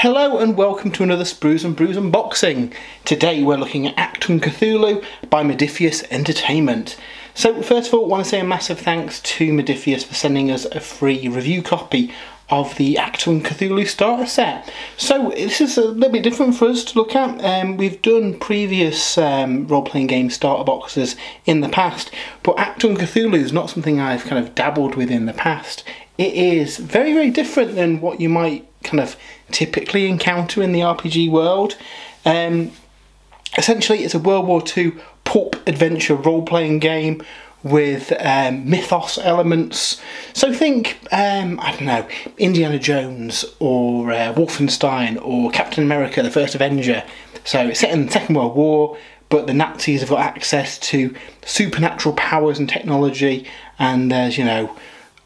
Hello and welcome to another Sprues and Brews unboxing. Today we're looking at Achtung, Cthulhu by Modiphius Entertainment. So first of all, I want to say a massive thanks to Modiphius for sending us a free review copy of the Achtung Cthulhu Starter Set. So this is a little bit different for us to look at. We've done previous role-playing game starter boxes in the past, but Achtung Cthulhu is not something I've kind of dabbled with in the past. It is very, very different than what you might kind of typically encounter in the RPG world. Essentially it's a World War II pulp adventure role-playing game with mythos elements. So think, I don't know, Indiana Jones or Wolfenstein or Captain America, the First Avenger. So it's set in the Second World War, but the Nazis have got access to supernatural powers and technology, and there's, you know,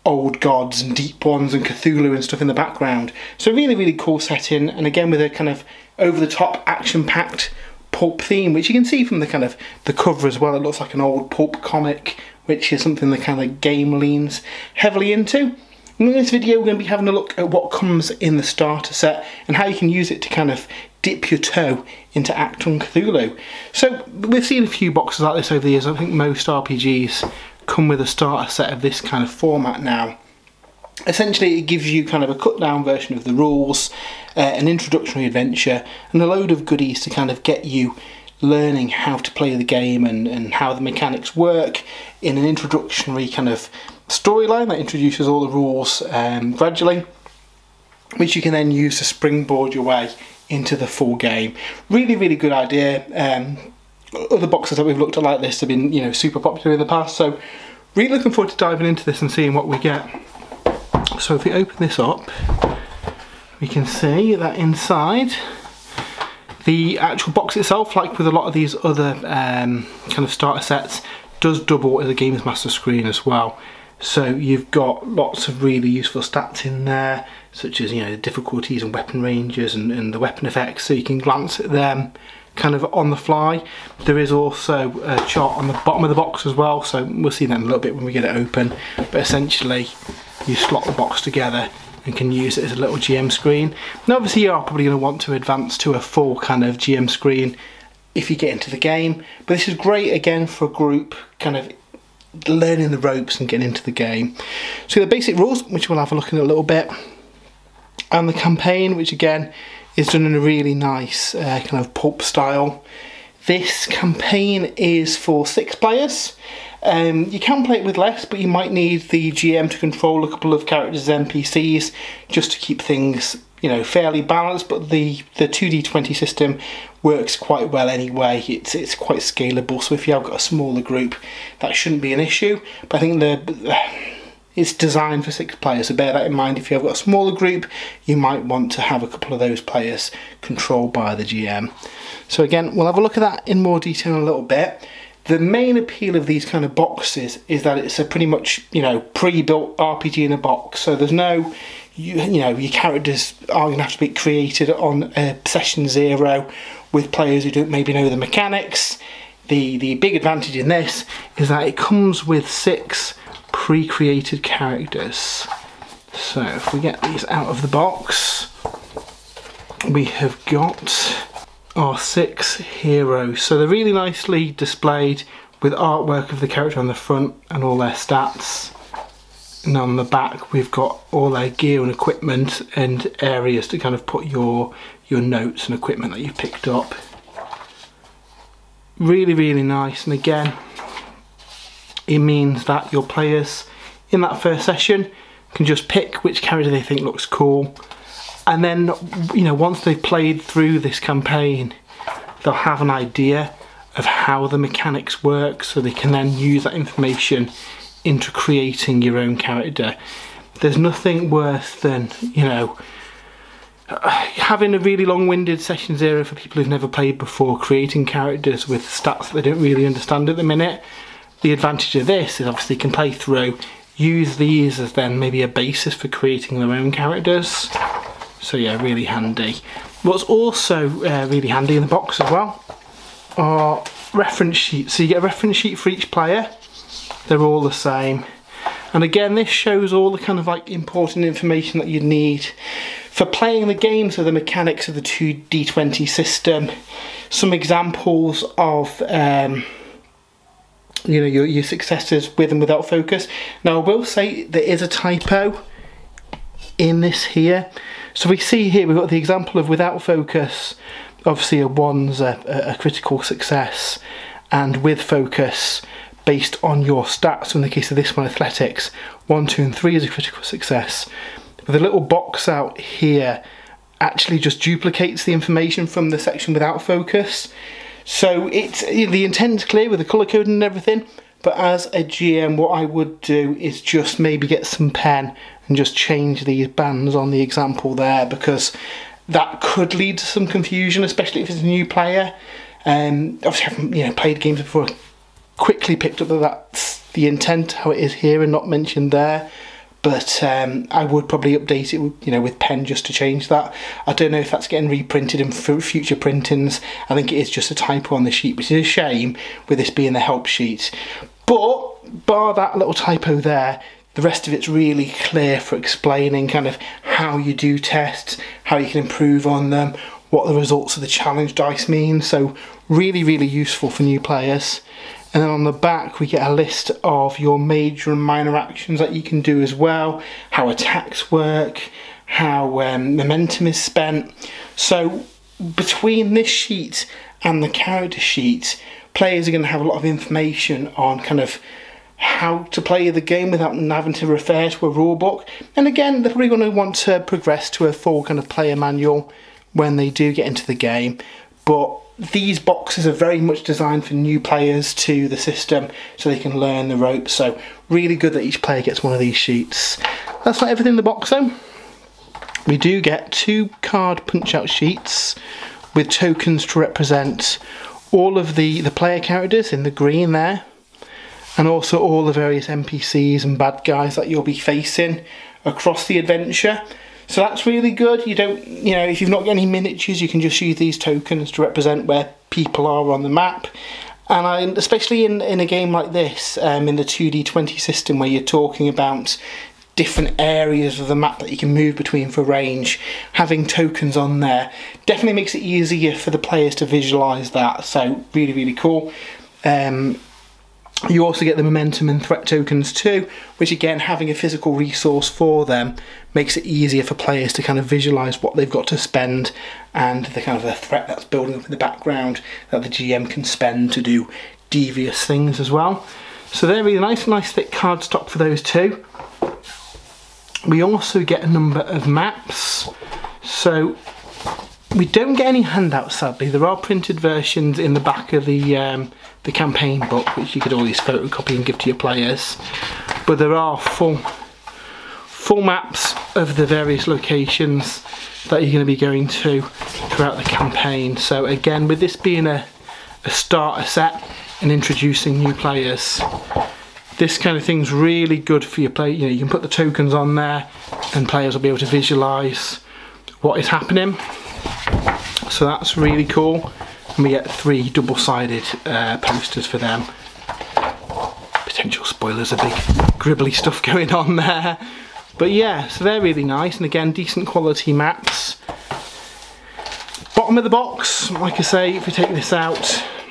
old gods and deep ones and Cthulhu and stuff in the background. So really, really cool setting, and again with a kind of over-the-top action-packed pulp theme, which you can see from the kind of the cover as well. It looks like an old pulp comic, which is something the kind of game leans heavily into. And in this video we're going to be having a look at what comes in the starter set and how you can use it to kind of dip your toe into Achtung Cthulhu. So we've seen a few boxes like this over the years. I think most RPGs come with a starter set of this kind of format now. Essentially it gives you kind of a cut down version of the rules, an introductory adventure and a load of goodies to kind of get you learning how to play the game and how the mechanics work in an introductory kind of storyline that introduces all the rules gradually, which you can then use to springboard your way into the full game. Really, really good idea. Other boxes that we've looked at like this have been, you know, super popular in the past, so really looking forward to diving into this and seeing what we get. So if we open this up, we can see that inside the actual box itself, like with a lot of these other kind of starter sets, does double as a Games Master screen as well. So you've got lots of really useful stats in there, such as, you know, the difficulties and weapon ranges and the weapon effects, so you can glance at them kind of on the fly. There is also a chart on the bottom of the box as well, so we'll see that in a little bit when we get it open. But essentially you slot the box together and can use it as a little GM screen. Now obviously you are probably going to want to advance to a full kind of GM screen if you get into the game, but this is great again for a group kind of learning the ropes and getting into the game. So the basic rules, which we'll have a look at in a little bit, and the campaign, which again is done in a really nice kind of pulp style. This campaign is for 6 players. You can play it with less, but you might need the GM to control a couple of characters and NPCs just to keep things, you know, fairly balanced. But the 2d20 system works quite well anyway. It's quite scalable, so if you have got a smaller group, that shouldn't be an issue. But I think it's designed for 6 players, so bear that in mind. If you have got a smaller group, you might want to have a couple of those players controlled by the GM. So again, we'll have a look at that in more detail in a little bit. The main appeal of these kind of boxes is that it's a pretty much, you know, pre-built RPG in a box. So there's no, you know, your characters are going to have to be created on session 0 with players who don't maybe know the mechanics. The big advantage in this is that it comes with 6 pre-created characters. So if we get these out of the box, we have got our 6 heroes. So they're really nicely displayed with artwork of the character on the front and all their stats, and on the back we've got all their gear and equipment and areas to kind of put your notes and equipment that you've picked up. Really, really nice, and again it means that your players in that first session can just pick which character they think looks cool, and then, you know, once they've played through this campaign, they'll have an idea of how the mechanics work, so they can then use that information into creating your own character. There's nothing worse than, you know, having a really long-winded session 0 for people who've never played before, creating characters with stats that they don't really understand at the minute. The advantage of this is obviously you can play through, use these as then maybe a basis for creating their own characters. So yeah, really handy. What's also really handy in the box as well are reference sheets. So you get a reference sheet for each player. They're all the same. And again, this shows all the kind of like important information that you need For playing the games with the mechanics of the 2d20 system, some examples of you know, your successes with and without focus. Now I will say there is a typo in this here. So we see here we've got the example of without focus, obviously a 1's a critical success, and with focus based on your stats, so in the case of this one, athletics, 1, 2 and 3 is a critical success. But the little box out here actually just duplicates the information from the section without focus. So it's, the intent's clear with the colour coding and everything, but as a GM what I would do is just maybe get some pen and just change these bands on the example there, because that could lead to some confusion, especially if it's a new player. Obviously I haven't played games before, quickly picked up that that's the intent, how it is here and not mentioned there. But I would probably update it with pen just to change that. I don't know if that's getting reprinted in future printings. I think it is just a typo on the sheet, which is a shame with this being the help sheet. But bar that little typo there, the rest of it's really clear for explaining kind of how you do tests, how you can improve on them, what the results of the challenge dice mean. So really, really useful for new players. And then on the back we get a list of your major and minor actions that you can do as well, how attacks work, how momentum is spent. So between this sheet and the character sheet, players are going to have a lot of information on kind of how to play the game without having to refer to a rule book. And again, they're probably going to want to progress to a full kind of player manual when they do get into the game. But these boxes are very much designed for new players to the system so they can learn the ropes. So really good that each player gets one of these sheets. That's not everything in the box though. We do get 2 card punch out sheets with tokens to represent all of the player characters in the green there, and also all the various NPCs and bad guys that you'll be facing across the adventure. So that's really good. You don't, if you've not got any miniatures, you can just use these tokens to represent where people are on the map. And especially in a game like this, in the 2d20 system where you're talking about different areas of the map that you can move between for range, having tokens on there definitely makes it easier for the players to visualise that. So really, really cool. You also get the momentum and threat tokens too, which again, having a physical resource for them makes it easier for players to kind of visualise what they've got to spend and the kind of the threat that's building up in the background that the GM can spend to do devious things as well. So they're really nice thick card stock for those two. We also get a number of maps. So we don't get any handouts, sadly. There are printed versions in the back of the campaign book, which you could always photocopy and give to your players. But there are full maps of the various locations that you're going to be going to throughout the campaign. So again, with this being a starter set and introducing new players, this kind of thing's really good for your play. You can put the tokens on there and players will be able to visualise what is happening. So that's really cool. And we get 3 double-sided posters for them. Potential spoilers, a big gribbly stuff going on there. But yeah, so they're really nice, and again, decent quality maps. Bottom of the box, like I say, if you take this out,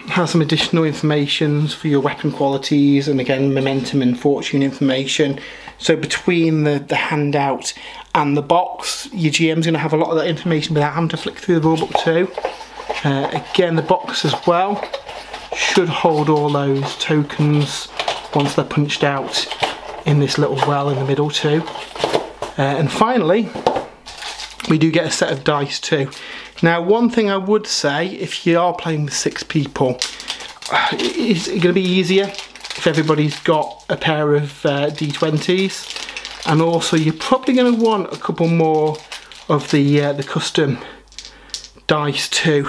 has some additional information for your weapon qualities, and again, momentum and fortune information. So between the handout and the box, your GM's going to have a lot of that information without having to flick through the rulebook too. Again, the box as well should hold all those tokens once they're punched out in this little well in the middle too. And finally, we do get a set of dice too. Now, one thing I would say, if you are playing with 6 people, it's going to be easier if everybody's got a pair of D20s, and also you're probably going to want a couple more of the custom dice too.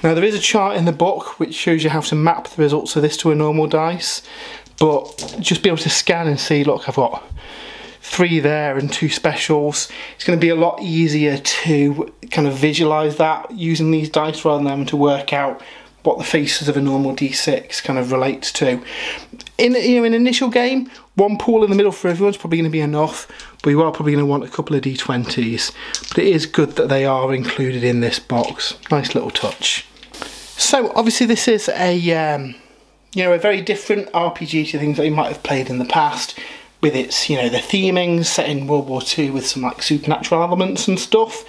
Now, there is a chart in the book which shows you how to map the results of this to a normal dice, but just be able to scan and see, look, I've got 3 there and 2 specials. It's going to be a lot easier to kind of visualise that using these dice rather than having to work out what the faces of a normal D6 kind of relates to. In an initial game, one pool in the middle for everyone's probably going to be enough, but you are probably going to want a couple of D20s. But it is good that they are included in this box. Nice little touch. So obviously this is a a very different RPG to things that you might have played in the past, with its, the theming set in World War II with some like supernatural elements and stuff.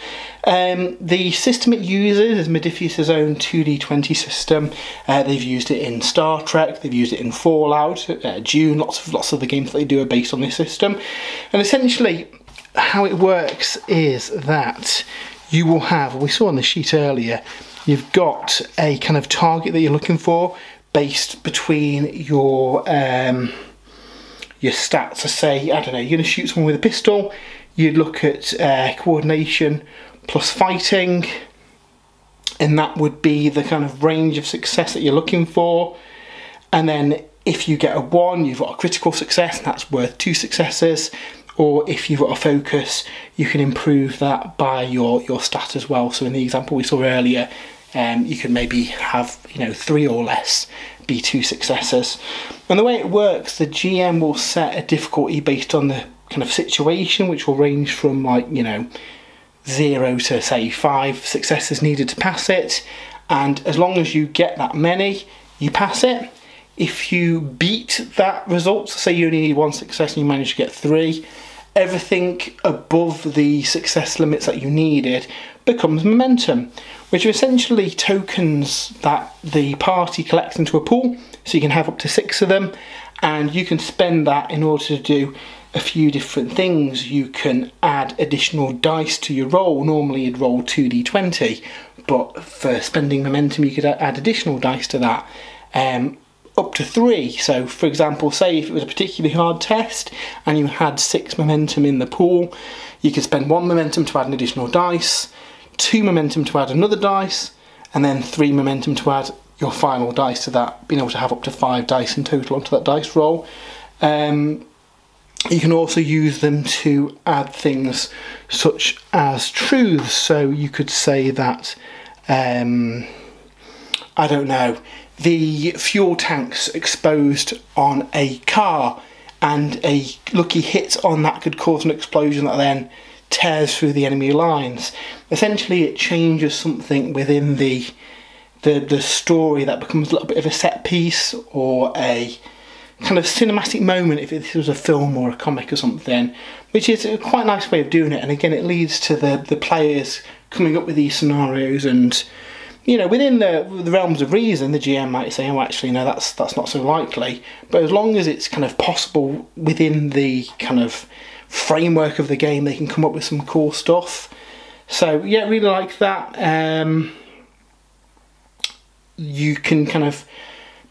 The system it uses is Modiphius' own 2D20 system. They've used it in Star Trek, they've used it in Fallout, Dune, lots of the games that they do are based on this system. And essentially how it works is that you will have, we saw on the sheet earlier, you've got a kind of target that you're looking for based between your stats. So say, I don't know, you're going to shoot someone with a pistol, you'd look at coordination plus fighting, and that would be the kind of range of success that you're looking for. And then if you get a 1, you've got a critical success, and that's worth 2 successes. Or if you've got a focus, you can improve that by your stat as well. So in the example we saw earlier, you could maybe have 3 or less be 2 successes. And the way it works, the GM will set a difficulty based on the kind of situation, which will range from like 0 to say 5 successes needed to pass it, and as long as you get that many, you pass it. If you beat that result, so say you only need 1 success and you manage to get 3, everything above the success limits that you needed becomes momentum, which are essentially tokens that the party collects into a pool, so you can have up to 6 of them, and you can spend that in order to do a few different things. You can add additional dice to your roll. Normally you'd roll 2d20, but for spending momentum you could add additional dice to that, up to 3. So for example, say if it was a particularly hard test and you had 6 momentum in the pool, you could spend 1 momentum to add an additional dice, 2 momentum to add another dice, and then 3 momentum to add your final dice to that, being able to have up to 5 dice in total onto that dice roll. You can also use them to add things such as truths. So you could say that, I don't know, the fuel tank's exposed on a car, and a lucky hit on that could cause an explosion that then tears through the enemy lines. Essentially it changes something within the story that becomes a little bit of a set piece, or a kind of cinematic moment if this was a film or a comic or something, which is a quite nice way of doing it. And again, it leads to the players coming up with these scenarios, and within the realms of reason, the GM might say, oh actually no, that's not so likely, but as long as it's kind of possible within the kind of framework of the game, they can come up with some cool stuff. So yeah, really like that. You can kind of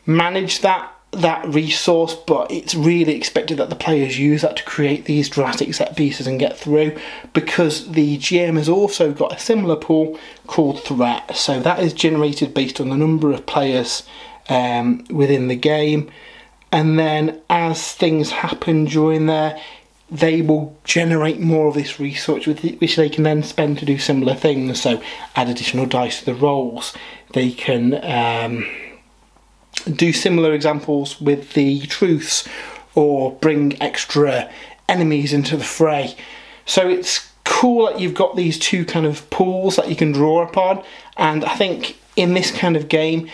manage that resource, but it's really expected that the players use that to create these dramatic set pieces and get through, because the GM has also got a similar pool called threat. So that is generated based on the number of players within the game, and then as things happen during there, they will generate more of this research which they can then spend to do similar things. So add additional dice to the rolls, they can do similar examples with the truths, or bring extra enemies into the fray. So it's cool that you've got these 2 kind of pools that you can draw upon. And I think in this kind of game,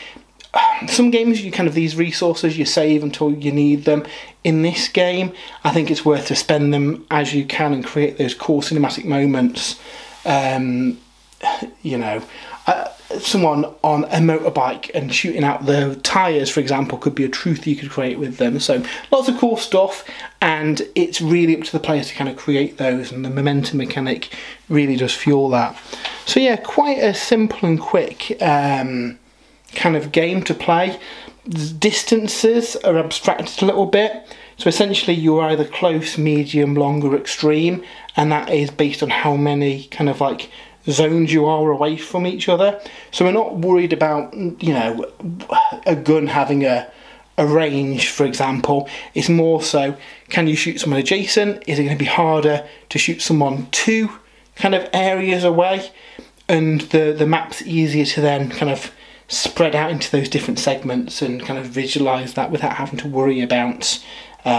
some games you kind of, these resources you save until you need them. In this game, I think it's worth to spend them as you can and create those cool cinematic moments. Someone on a motorbike and shooting out the tyres, for example, could be a truth you could create with them. So lots of cool stuff, and it's really up to the players to kind of create those, and the momentum mechanic really does fuel that. So yeah, quite a simple and quick kind of game to play. Distances are abstracted a little bit, so essentially you're either close, medium, long or extreme, and that is based on how many kind of like zones you are away from each other. So we're not worried about a gun having a range, for example. It's more so, can you shoot someone adjacent? Is it going to be harder to shoot someone 2 kind of areas away? And the map's easier to then kind of spread out into those different segments and kind of visualize that without having to worry about you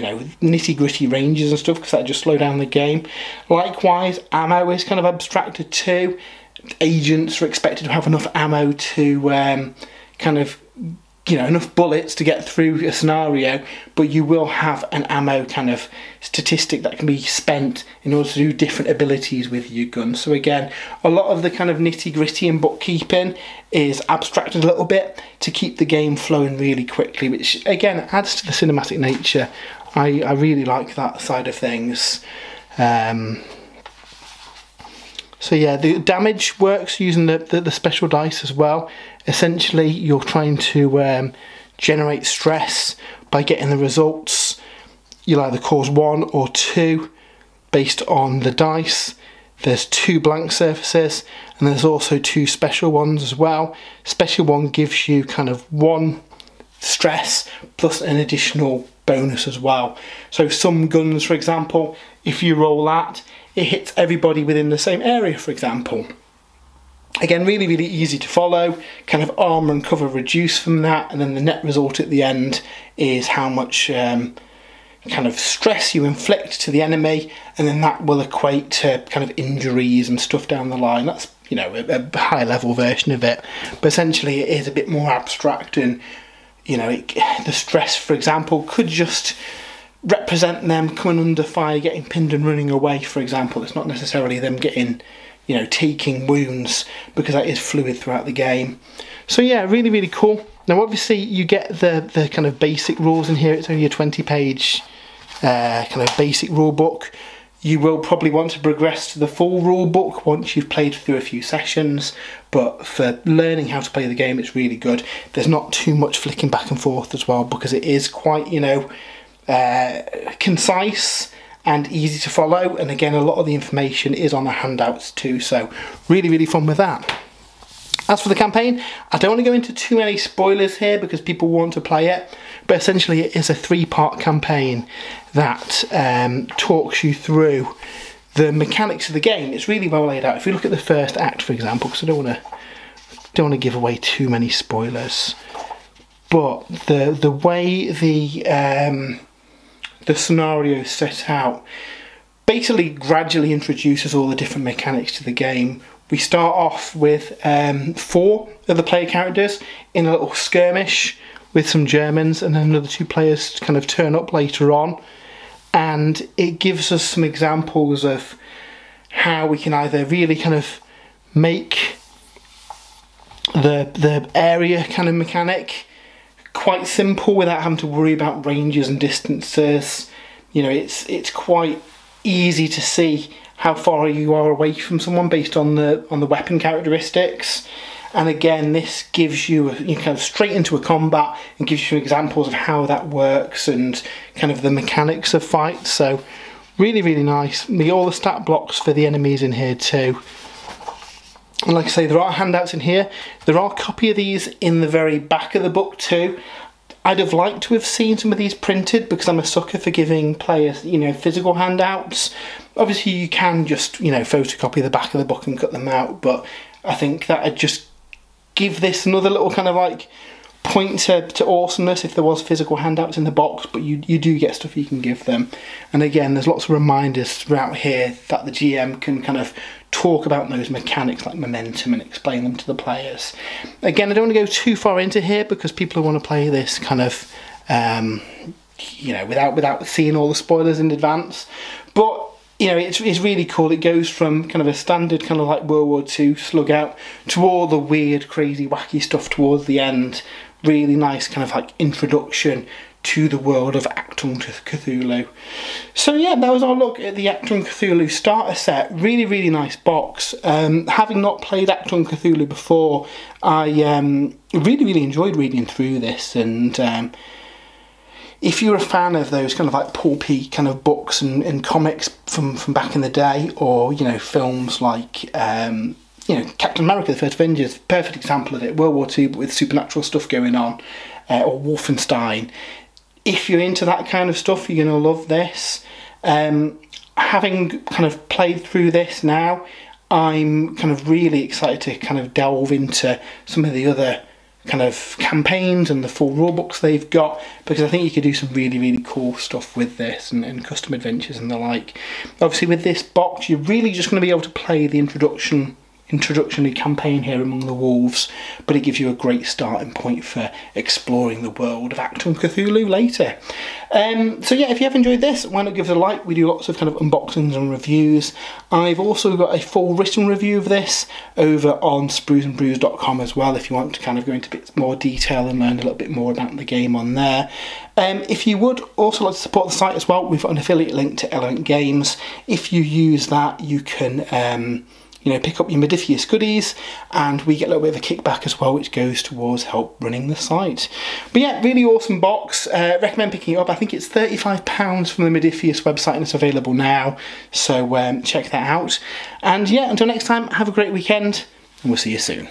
know, nitty gritty ranges and stuff, because that just slow down the game. Likewise, ammo is kind of abstracted too. Agents are expected to have enough ammo to kind of, you know, enough bullets to get through a scenario, but you will have an ammo kind of statistic that can be spent in order to do different abilities with your gun. So again, a lot of the kind of nitty gritty and bookkeeping is abstracted a little bit to keep the game flowing really quickly, which again adds to the cinematic nature. I really like that side of things. So yeah, the damage works using the special dice as well. Essentially, you're trying to generate stress by getting the results. You'll either cause 1 or 2 based on the dice. There's 2 blank surfaces, and there's also 2 special ones as well. Special one gives you kind of 1 stress plus an additional bonus as well. So some guns, for example, if you roll that, it hits everybody within the same area, for example. Again, really, really easy to follow. Kind of armour and cover reduce from that, and then the net result at the end is how much kind of stress you inflict to the enemy, and then that will equate to kind of injuries and stuff down the line. That's, you know, a high level version of it, but essentially it is a bit more abstract, and you know, the stress, for example, could just represent them coming under fire, getting pinned and running away, for example. It's not necessarily them getting, you know, taking wounds, because that is fluid throughout the game. So yeah, really, really cool. Now obviously you get the kind of basic rules in here. It's only a 20-page kind of basic rule book. You will probably want to progress to the full rule book once you've played through a few sessions, but for learning how to play the game, it's really good. There's not too much flicking back and forth as well, because it is quite, you know, concise and easy to follow, and again, a lot of the information is on the handouts too, so really, really fun with that. As for the campaign, I don't want to go into too many spoilers here because people want to play it, but essentially it is a 3-part campaign that talks you through the mechanics of the game. It's really well laid out. If you look at the first act, for example, because I don't want to give away too many spoilers, but the way the scenario set out basically gradually introduces all the different mechanics to the game. We start off with 4 of the player characters in a little skirmish with some Germans, and then another 2 players kind of turn up later on, and it gives us some examples of how we can either really kind of make the area kind of mechanic quite simple without having to worry about ranges and distances. You know, it's quite easy to see how far you are away from someone based on the weapon characteristics. And again, this gives you kind of straight into a combat and gives you examples of how that works and kind of the mechanics of fights. So really, really nice. All the stat blocks for the enemies in here too. And like I say, there are handouts in here. There are a copy of these in the very back of the book too. I'd have liked to have seen some of these printed, because I'm a sucker for giving players, you know, physical handouts. Obviously you can just, you know, photocopy the back of the book and cut them out, but I think that'd just give this another little kind of like point to awesomeness if there was physical handouts in the box, but you do get stuff you can give them. And again, there's lots of reminders throughout here that the GM can kind of talk about those mechanics like momentum and explain them to the players. Again, I don't want to go too far into here because people who want to play this kind of you know, without seeing all the spoilers in advance. But you know, it's really cool. It goes from kind of a standard kind of like World War II slug out to all the weird, crazy, wacky stuff towards the end. Really nice kind of like introduction to the world of Achtung Cthulhu. So yeah, that was our look at the Achtung Cthulhu Starter Set. Really, really nice box. Having not played Achtung Cthulhu before, I really, really enjoyed reading through this, and if you're a fan of those kind of like pulpy kind of books and comics from back in the day, or, you know, films like, you know, Captain America, the First Avengers, perfect example of it, World War II, but with supernatural stuff going on, or Wolfenstein. If you're into that kind of stuff, you're going to love this. Having kind of played through this now, I'm kind of really excited to kind of delve into some of the other kind of campaigns and the full rulebooks they've got, because I think you could do some really, really cool stuff with this, and custom adventures and the like. Obviously with this box you're really just going to be able to play the introductory campaign here among the wolves, but it gives you a great starting point for exploring the world of Achtung Cthulhu later. So yeah, if you have enjoyed this, why not give it a like? We do lots of kind of unboxings and reviews. I've also got a full written review of this over on spruesandbrews.com as well, if you want to kind of go into a bit more detail and learn a little bit more about the game on there. If you would also like to support the site as well, we've got an affiliate link to Element Games. If you use that, you can you know, pick up your Modiphius goodies, and we get a little bit of a kickback as well, which goes towards help running the site. But yeah, really awesome box. Recommend picking it up. I think it's £35 from the Modiphius website, and it's available now, so check that out. And yeah, until next time, have a great weekend, and we'll see you soon.